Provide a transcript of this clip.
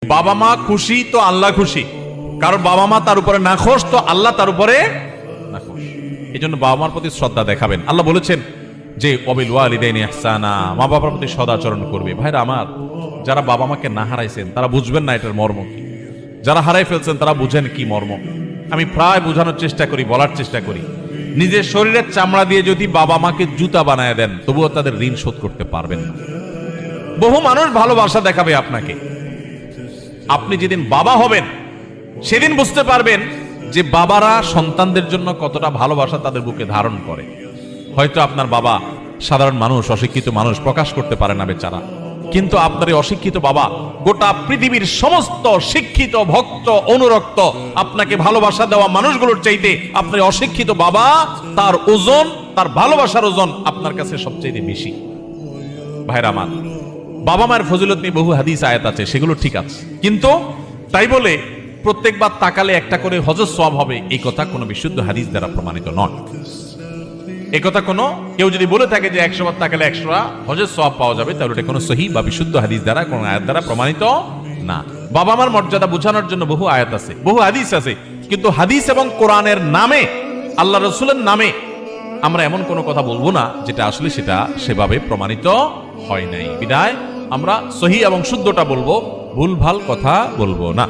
বাবা মা খুশি তো আল্লাহ খুশি, কারণ বাবা মা তার উপরে নাখোশ তো আল্লাহ তার উপরে নাখোশ। এই জন্য বাবা মার প্রতি শ্রদ্ধা দেখাবেন। আল্লাহ বলেছেন যে অবিল ওয়ালিদাইনি ইহসানা, মা বাবার প্রতি সদাচরণ করবে। ভাইরা আমার, যারা বাবা মাকে না হারাইছেন তারা বুঝবেন না এটার মর্ম কি, যারা হারাই ফেলছেন তারা বুঝেন কি মর্ম। আমি প্রায় বোঝানোর চেষ্টা করি, বলার চেষ্টা করি, নিজের শরীরের চামড়া দিয়ে যদি বাবা মাকে জুতা বানায় দেন তবুও তাদের ঋণ শোধ করতে পারবেন না। বহু মানুষ ভালোবাসা দেখাবে আপনাকে, আপনি যেদিন বাবা হবেন সেদিন বুঝতে পারবেন যে বাবারা সন্তানদের জন্য কতটা ভালোবাসা তাদের বুকে ধারণ করে। হয়তো আপনার বাবা সাধারণ মানুষ, অশিক্ষিত মানুষ, প্রকাশ করতে পারে না বেচারা, কিন্তু আপনার এই অশিক্ষিত বাবা গোটা পৃথিবীর সমস্ত শিক্ষিত ভক্ত অনুরক্ত আপনাকে ভালোবাসা দেওয়া মানুষগুলোর চাইতে আপনার অশিক্ষিত বাবা, তার ওজন, তার ভালোবাসার ওজন আপনার কাছে সবচেয়ে বেশি। ভাইরা আমার, বাবা মায়ের ফজিলত নিয়ে বহু হাদিস আয়াত আছে, সেগুলো ঠিক আছে, কিন্তু তাই বলে প্রত্যেকবার তাকালে একটা করে হজের সওয়াব হবে এই কথা কোনো বিশুদ্ধ হাদিস দ্বারা প্রমাণিত নয়। এই কথা কোনো কেউ যদি বলে থাকে যে 100 বার তাকালে 100 হজের সওয়াব পাওয়া যাবে, তাহলে এটা কোনো সহিহ বা বিশুদ্ধ হাদিস দ্বারা, কোনো আয়াত দ্বারা প্রমাণিত না। বাবা মার মর্যাদা বোঝানোর জন্য বহু আয়াত আছে, বহু হাদিস আছে, কিন্তু হাদিস এবং কোরআনের নামে, আল্লাহ রাসূলের নামে আমরা এমন কোনো কথা বলবো না যেটা আসলে সেটা সেভাবে প্রমাণিত হয় নাই। বিদায় আমরা সহিহ এবং শুদ্ধটা বলবো, ভুলভাল কথা বলবো না।